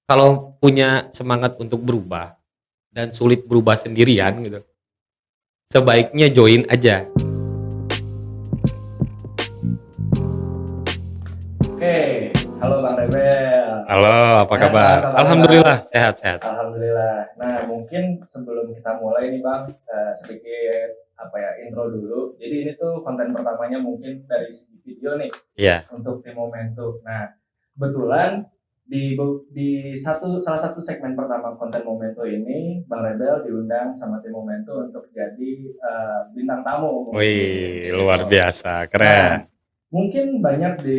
Kalau punya semangat untuk berubah dan sulit berubah sendirian gitu, sebaiknya join aja. Oke, halo Bang Rebel. Halo, apa Sehat Bang kabar? kabarnya Bang? Alhamdulillah sehat-sehat. Alhamdulillah. Nah, mungkin sebelum kita mulai nih Bang, sedikit intro dulu. Jadi ini tuh konten pertamanya mungkin dari segi video nih Iya, untuk tim Momentum. Nah, kebetulan di salah satu segmen pertama konten Momentum ini Bang Rebel diundang sama tim Momentum untuk jadi bintang tamu mungkin wih, kayak luar gitu. biasa, keren. Nah, mungkin banyak di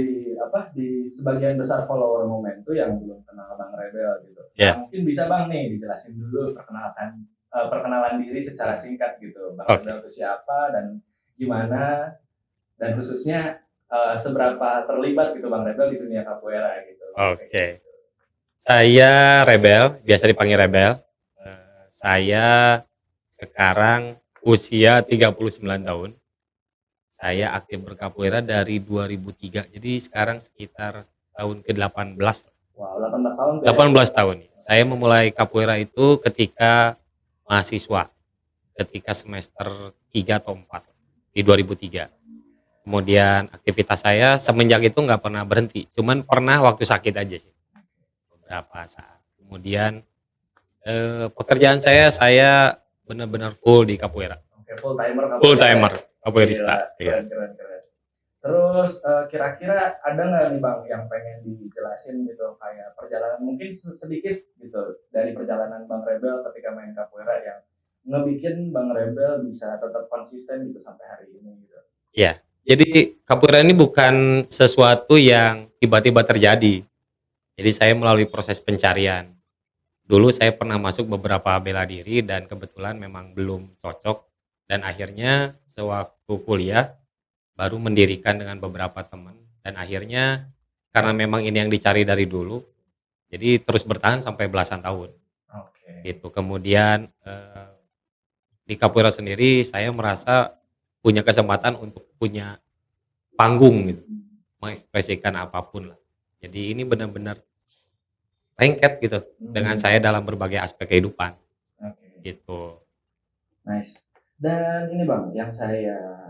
sebagian besar follower Momentu yang belum kenal Bang Rebel gitu. Ya, Nah, mungkin bisa Bang nih dijelasin dulu perkenalan diri secara singkat gitu. Bang oke, Rebel itu siapa dan gimana, dan khususnya seberapa terlibat gitu Bang Rebel di dunia capoeira gitu. Kayak oke. gitu. Saya Rebel, biasa dipanggil Rebel. Saya sekarang usia 39 tahun. Saya aktif berkapoeira dari 2003. Jadi sekarang sekitar tahun ke-18. Wow, 18 tahun tuh ya. 18 tahun. Saya memulai capoeira itu ketika mahasiswa, ketika semester 3 atau 4 di 2003. Kemudian aktivitas saya semenjak itu nggak pernah berhenti, cuman pernah waktu sakit aja sih, beberapa saat. Kemudian pekerjaan saya benar-benar full di capoeira, Oke, full timer full capoeirista ya. timer Gila, capoeirista. Iya. keren keren keren. Terus kira-kira ada nggak nih Bang yang pengen dijelasin gitu kayak perjalanan mungkin sedikit gitu dari perjalanan Bang Rebel ketika main capoeira yang ngebikin Bang Rebel bisa tetap konsisten gitu sampai hari ini gitu. Iya. Jadi capoeira ini bukan sesuatu yang tiba-tiba terjadi. Jadi saya melalui proses pencarian. Dulu saya pernah masuk beberapa bela diri dan kebetulan memang belum cocok, dan akhirnya sewaktu kuliah baru mendirikan dengan beberapa teman, dan akhirnya karena memang ini yang dicari dari dulu, jadi terus bertahan sampai belasan tahun Oke. gitu. Kemudian di capoeira sendiri saya merasa punya kesempatan untuk punya panggung gitu, mengekspresikan apapun lah. Jadi ini benar-benar lengket gitu dengan Hmm, saya dalam berbagai aspek kehidupan oke. gitu. Nice. Dan ini Bang, yang saya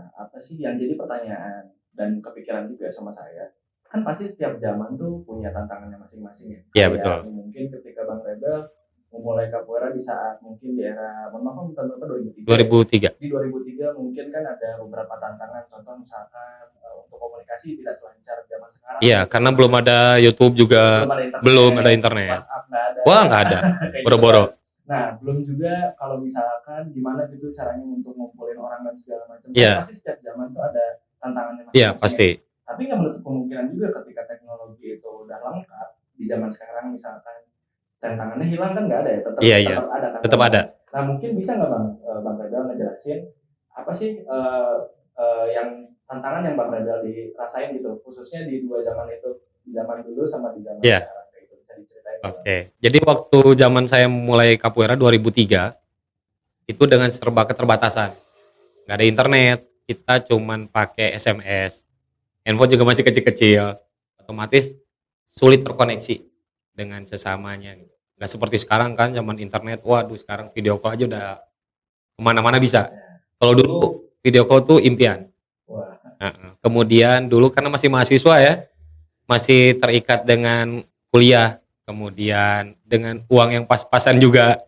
yang jadi pertanyaan dan kepikiran juga sama saya, kan pasti setiap zaman tuh punya tantangannya masing-masing ya. Iya Kayak betul. mungkin ketika Bang Rebel memulai capoeira di saat mungkin di era, mohon maaf tahun berapa, 2003 ya? 2003. Di 2003 mungkin kan ada beberapa tantangan, contoh misalkan untuk komunikasi tidak selancar zaman sekarang Iya, gitu, karena belum ada YouTube juga, belum ada belum ada internet, internet. WhatsApp nggak ada, Wah, nggak ada, kayak gitu kan. boro-boro. Nah, belum juga kalau misalkan gimana gitu caranya untuk ngumpulin orang dan segala macam. Kan Iya, pasti setiap zaman tuh ada tantangannya iya masing-masing ya. pasti. Tapi nggak menutup kemungkinan juga ketika teknologi itu udah lengkap di zaman sekarang misalkan tantangannya hilang kan nggak ada ya, tetap Iya, iya, tetap ada kan tetap ada. tantangan. Nah, mungkin bisa nggak Bang Redal ngejelasin apa sih yang tantangan yang Bang Redal dirasain gitu, khususnya di dua zaman itu, di zaman dulu sama di zaman Iya, sekarang kayak gitu, bisa diceritain nggak Bang? oke. Jadi waktu zaman saya mulai capoeira 2003, itu dengan serba keterbatasan. Nggak ada internet, kita cuman pakai SMS. Handphone juga masih kecil-kecil. Otomatis sulit terkoneksi dengan sesamanya gitu. Nggak seperti sekarang kan zaman internet, waduh sekarang video call aja udah kemana-mana bisa. Ya. Kalau dulu video call tuh impian. Wah, Kemudian dulu karena masih mahasiswa ya, masih terikat dengan kuliah, kemudian dengan uang yang pas-pasan juga.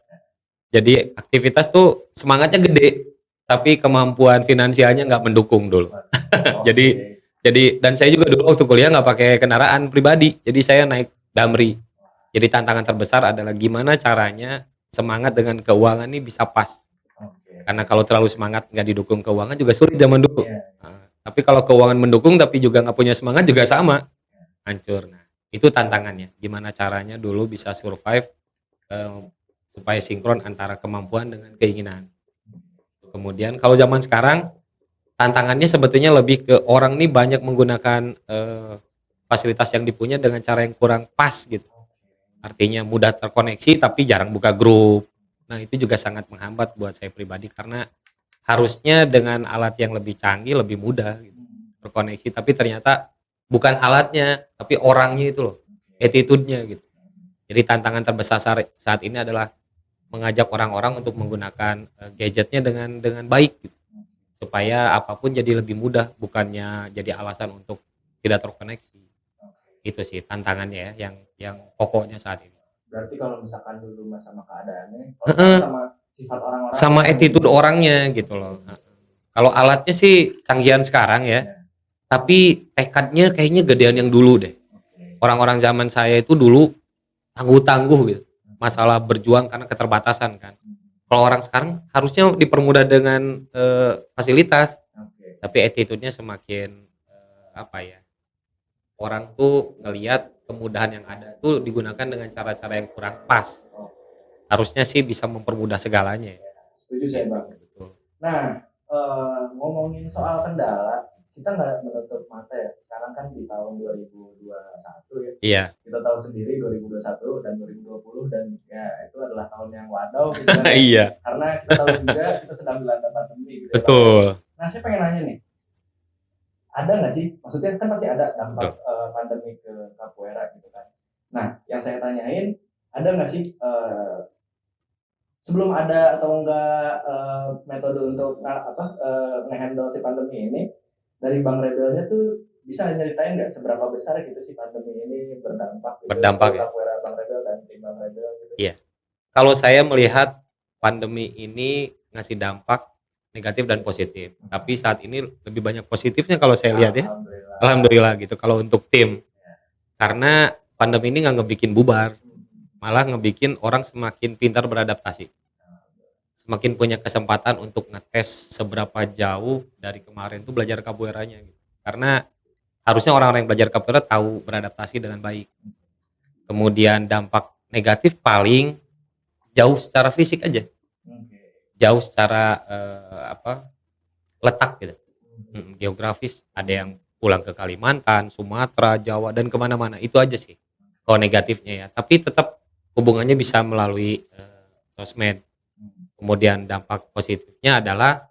Jadi aktivitas tuh semangatnya gede, tapi kemampuan finansialnya nggak mendukung dulu. oke. Jadi dan saya juga dulu waktu kuliah nggak pakai kendaraan pribadi, jadi saya naik Damri. Jadi tantangan terbesar adalah gimana caranya semangat dengan keuangan ini bisa pas. Oke. Karena kalau terlalu semangat nggak didukung keuangan juga sulit zaman dulu. Iya. Tapi kalau keuangan mendukung tapi juga nggak punya semangat juga sama, hancur. Nah, itu tantangannya. Gimana caranya dulu bisa survive eh, supaya sinkron antara kemampuan dengan keinginan. Kemudian kalau zaman sekarang tantangannya sebetulnya lebih ke orang nih banyak menggunakan fasilitas yang dipunya dengan cara yang kurang pas gitu. Artinya mudah terkoneksi tapi jarang buka grup. Nah, itu juga sangat menghambat buat saya pribadi karena harusnya dengan alat yang lebih canggih lebih mudah gitu, terkoneksi, tapi ternyata bukan alatnya tapi orangnya itu loh, attitude-nya gitu. Jadi tantangan terbesar saat ini adalah mengajak orang-orang untuk menggunakan gadgetnya dengan baik gitu. Supaya apapun jadi lebih mudah, bukannya jadi alasan untuk tidak terkoneksi. Itu sih tantangannya ya, yang pokoknya saat ini. Berarti kalau misalkan dulu mah sama keadaannya, kalau sekarang sama sifat orang-orang, Sama attitude orangnya gitu loh. Kalau alatnya sih canggihan sekarang ya, tapi tekadnya kayaknya gedean yang dulu deh. Orang-orang zaman saya itu dulu tangguh-tangguh gitu. Masalah berjuang karena keterbatasan kan. Kalau orang sekarang harusnya dipermudah dengan fasilitas, tapi attitude-nya semakin apa ya? Orang tuh ngelihat kemudahan yang ada tuh digunakan dengan cara-cara yang kurang pas. Harusnya sih bisa mempermudah segalanya. Setuju saya Bang. Betul. Nah, ngomongin soal kendala, kita nggak menutup mata ya. Sekarang kan di tahun 2021 ya. Iya. Kita tahu sendiri 2021 dan 2020 dan ya itu adalah tahun yang wadaw gitu kan. Iya. Karena kita tahu juga kita sedang dilanda pandemi gitu. Betul. Nah, saya pengen nanya nih. Ada nggak sih? Maksudnya kan pasti ada dampak pandemi ke capoeira gitu kan. Nah, yang saya tanyain, ada nggak sih sebelum ada atau enggak metode untuk nge-handle si pandemi ini dari Bang Rebelnya tuh bisa nyeritain nggak seberapa besar gitu si pandemi ini berdampak gitu, Berdampak ya. capoeira Bang Rebel dan tim Bang Rebel gitu. Iya. Kalau saya melihat pandemi ini ngasih dampak negatif dan positif. Tapi saat ini lebih banyak positifnya kalau saya lihat ya. Alhamdulillah gitu kalau untuk tim. Karena pandemi ini nggak ngebikin bubar, malah ngebikin orang semakin pintar beradaptasi. Semakin punya kesempatan untuk ngetes seberapa jauh dari kemarin tuh belajar capoeiranya gitu. Karena harusnya orang-orang yang belajar capoeira tahu beradaptasi dengan baik. Kemudian dampak negatif paling jauh secara fisik aja. Jauh secara letak gitu, geografis, ada yang pulang ke Kalimantan, Sumatera, Jawa dan kemana-mana, itu aja sih kalau negatifnya ya. Tapi tetap hubungannya bisa melalui sosmed. Kemudian dampak positifnya adalah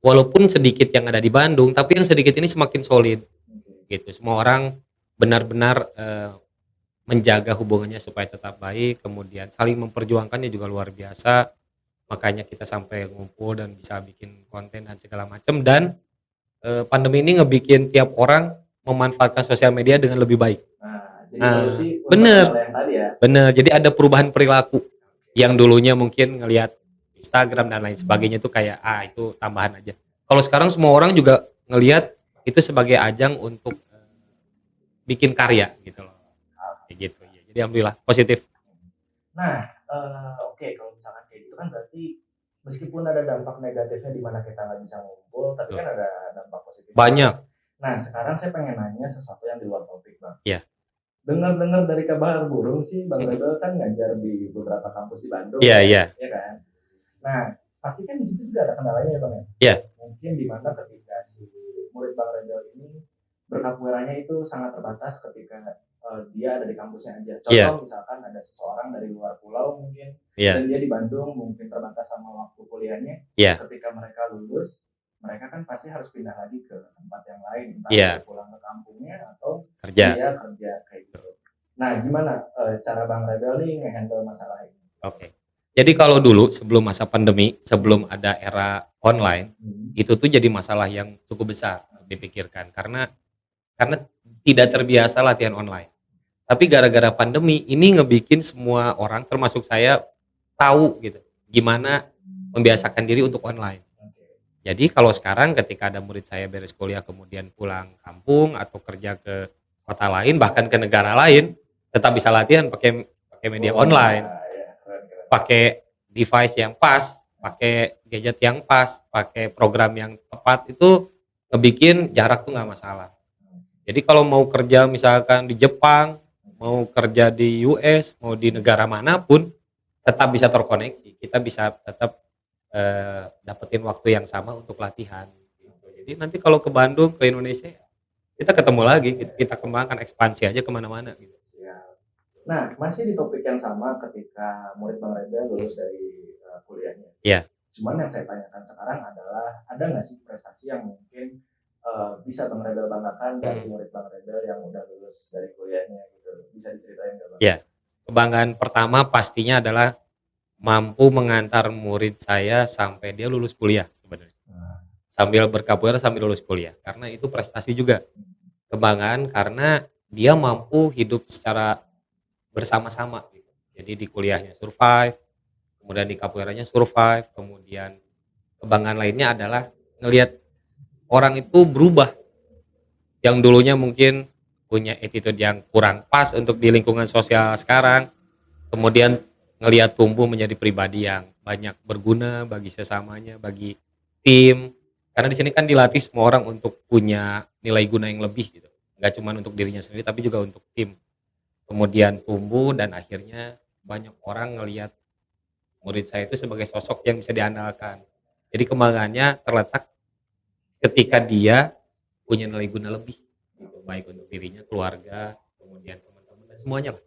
walaupun sedikit yang ada di Bandung, tapi yang sedikit ini semakin solid gitu. Semua orang benar-benar menjaga hubungannya supaya tetap baik, kemudian saling memperjuangkannya juga luar biasa. Makanya kita sampai ngumpul dan bisa bikin konten dan segala macam. Dan pandemi ini ngebikin tiap orang memanfaatkan sosial media dengan lebih baik. Jadi solusi bener, yang tadi ya. Bener. Jadi ada perubahan perilaku yang dulunya mungkin ngelihat Instagram dan lain sebagainya itu kayak itu tambahan aja. Kalau sekarang semua orang juga ngelihat itu sebagai ajang untuk bikin karya gitu loh. Kayak gitu. Jadi alhamdulillah positif. Nah, oke, kalau misalkan kayak gitu kan berarti meskipun ada dampak negatifnya di mana kita nggak bisa ngumpul, tapi kan ada dampak positifnya. Banyak. Nah, sekarang saya pengen nanya sesuatu yang di luar topik, Bang. Iya. Dengar-dengar dari kabar burung sih, Bang Rebel kan ngajar di beberapa kampus di Bandung. Iya. Iya kan? Nah, pasti kan di situ juga ada kendalanya ya, Bang ya? Iya. Mungkin di mana ketika si murid Bang Rebel ini berkapueranya itu sangat terbatas ketika dia ada di kampusnya aja. Contoh misalkan ada seseorang dari luar pulau mungkin dan dia di Bandung mungkin terbatas sama waktu kuliahnya. Ketika mereka lulus, mereka kan pasti harus pindah lagi ke tempat yang lain, entah pulang ke kampungnya atau dia kerja kayak gitu. Nah, gimana cara Bang Rebel nih nge-handle masalah ini? Oke. Jadi kalau dulu sebelum masa pandemi, sebelum ada era online, itu tuh jadi masalah yang cukup besar dipikirkan karena tidak terbiasa latihan online. Tapi gara-gara pandemi ini ngebikin semua orang termasuk saya tahu gitu gimana membiasakan diri untuk online. Jadi kalau sekarang ketika ada murid saya beres kuliah kemudian pulang kampung atau kerja ke kota lain bahkan ke negara lain tetap bisa latihan pakai media online. Pakai device yang pas, pakai gadget yang pas, pakai program yang tepat itu ngebikin jarak tuh nggak masalah. Jadi kalau mau kerja misalkan di Jepang, mau kerja di US, mau di negara manapun, tetap bisa terkoneksi. Kita bisa tetap dapetin waktu yang sama untuk latihan. Jadi nanti kalau ke Bandung, ke Indonesia, kita ketemu lagi, kita kembangkan ekspansi aja kemana-mana. Gitu. Nah, masih di topik yang sama ketika murid Bang Rebel lulus dari kuliahnya. Iya. Cuman yang saya tanyakan sekarang adalah ada nggak sih prestasi yang mungkin bisa Bang Rebel banggakan dari murid Bang Rebel yang udah lulus dari kuliahnya gitu? Bisa diceritain nggak Bang? Iya. Kebanggaan pertama pastinya adalah mampu mengantar murid saya sampai dia lulus kuliah sebenarnya. Sambil berkapoeira sambil lulus kuliah, karena itu prestasi juga. Kebanggaan karena dia mampu hidup secara bersama-sama gitu. Jadi di kuliahnya survive, kemudian di capoeiranya survive, kemudian kebanggaan lainnya adalah ngelihat orang itu berubah yang dulunya mungkin punya attitude yang kurang pas untuk di lingkungan sosial sekarang, kemudian ngelihat tumbuh menjadi pribadi yang banyak berguna bagi sesamanya, bagi tim. Karena di sini kan dilatih semua orang untuk punya nilai guna yang lebih gitu. Nggak cuma untuk dirinya sendiri tapi juga untuk tim. Kemudian tumbuh dan akhirnya banyak orang ngelihat murid saya itu sebagai sosok yang bisa diandalkan. Jadi kebanggaannya terletak ketika dia punya nilai guna lebih gitu, baik untuk dirinya, keluarga, kemudian teman-teman dan semuanya lah.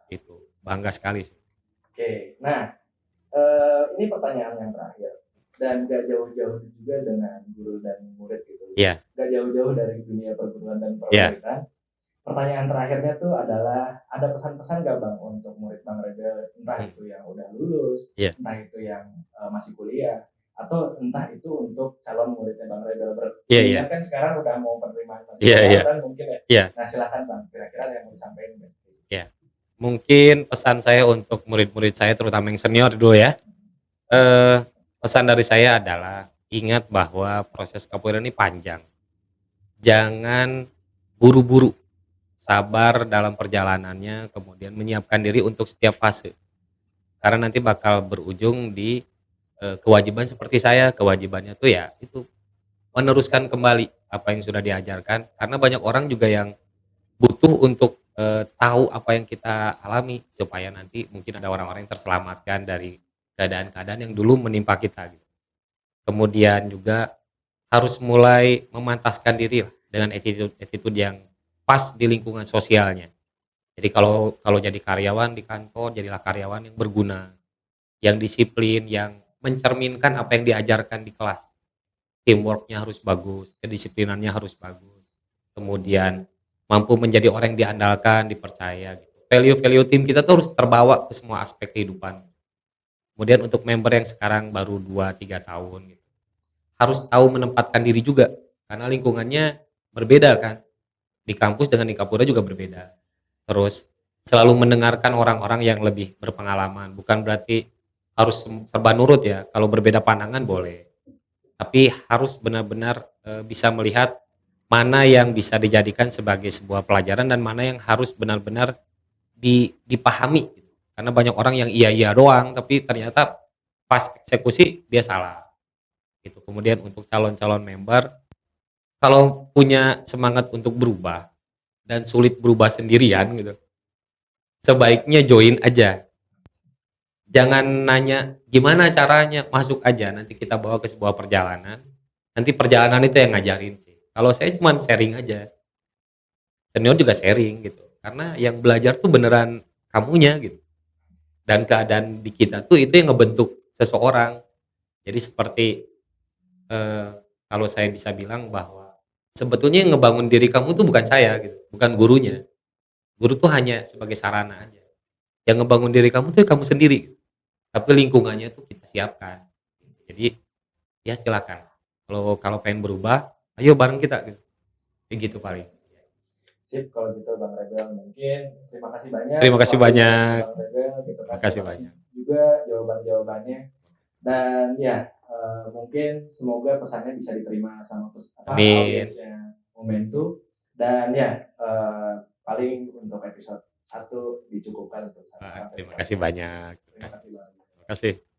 Itu bangga sekali sih. Oke, nah ini pertanyaan yang terakhir dan gak jauh-jauh juga dengan guru dan murid gitu. Iya. Gak jauh-jauh dari dunia perguruan dan Iya. perwalitan. Pertanyaan terakhirnya tuh adalah ada pesan-pesan gak Bang untuk murid Bang Rebel, entah itu yang udah lulus, Iya. entah itu yang masih kuliah, atau entah itu untuk calon muridnya Bang Rebel. Iya, iya. Kan sekarang udah mau penerimaan Iya, iya. mahasiswa kan mungkin ya. Iya. Nah silakan Bang, kira-kira yang mau disampaikan. Ya, mungkin pesan saya untuk murid-murid saya terutama yang senior dulu ya. Pesan dari saya adalah ingat bahwa proses capoeira ini panjang. Jangan buru-buru, sabar dalam perjalanannya, kemudian menyiapkan diri untuk setiap fase. Karena nanti bakal berujung di kewajiban seperti saya. Kewajibannya tuh ya itu meneruskan kembali apa yang sudah diajarkan. Karena banyak orang juga yang butuh untuk tahu apa yang kita alami supaya nanti mungkin ada orang-orang yang terselamatkan dari keadaan-keadaan yang dulu menimpa kita gitu. Kemudian juga harus mulai memantaskan diri lah dengan attitude yang pas di lingkungan sosialnya. Jadi kalau kalau jadi karyawan di kantor, jadilah karyawan yang berguna, yang disiplin, yang mencerminkan apa yang diajarkan di kelas. Teamworknya harus bagus, kedisiplinannya harus bagus. Kemudian mampu menjadi orang yang diandalkan, dipercaya gitu. Value-value tim kita tuh harus terbawa ke semua aspek kehidupan. Kemudian untuk member yang sekarang baru 2-3 tahun gitu, harus tahu menempatkan diri juga karena lingkungannya berbeda kan. Di kampus dengan di Kapura juga berbeda. Terus selalu mendengarkan orang-orang yang lebih berpengalaman, bukan berarti harus serba nurut ya. Kalau berbeda pandangan boleh. Tapi harus benar-benar bisa melihat mana yang bisa dijadikan sebagai sebuah pelajaran dan mana yang harus benar-benar dipahami gitu. Karena banyak orang yang iya doang tapi ternyata pas eksekusi dia salah gitu. Kemudian untuk calon-calon member kalau punya semangat untuk berubah dan sulit berubah sendirian gitu, sebaiknya join aja. Jangan nanya gimana caranya, masuk aja nanti kita bawa ke sebuah perjalanan. Nanti perjalanan itu yang ngajarin sih. Kalau saya cuma sharing aja. Senior juga sharing gitu. Karena yang belajar tuh beneran kamunya gitu. Dan keadaan di kita tuh itu yang ngebentuk seseorang. Jadi seperti kalau saya bisa bilang bahwa sebetulnya yang ngebangun diri kamu tuh bukan saya gitu, bukan gurunya. Guru tuh hanya sebagai sarana aja. Yang ngebangun diri kamu tuh kamu sendiri. Tapi lingkungannya tuh kita siapkan. Jadi ya silakan. Kalau kalau pengen berubah, ayo bareng kita gitu. Kayak gitu paling. Sip, kalau gitu Bang Rebel mungkin terima kasih banyak. Terima kasih banyak. Bang Rebel, gitu kan. Terima kasih banyak. Juga jawaban-jawabannya. Dan ya mungkin semoga pesannya bisa diterima sama audiensnya Momentum. Dan ya paling untuk episode 1 dicukupkan untuk sampai terima kasih banyak. Terima kasih banyak. Terima kasih.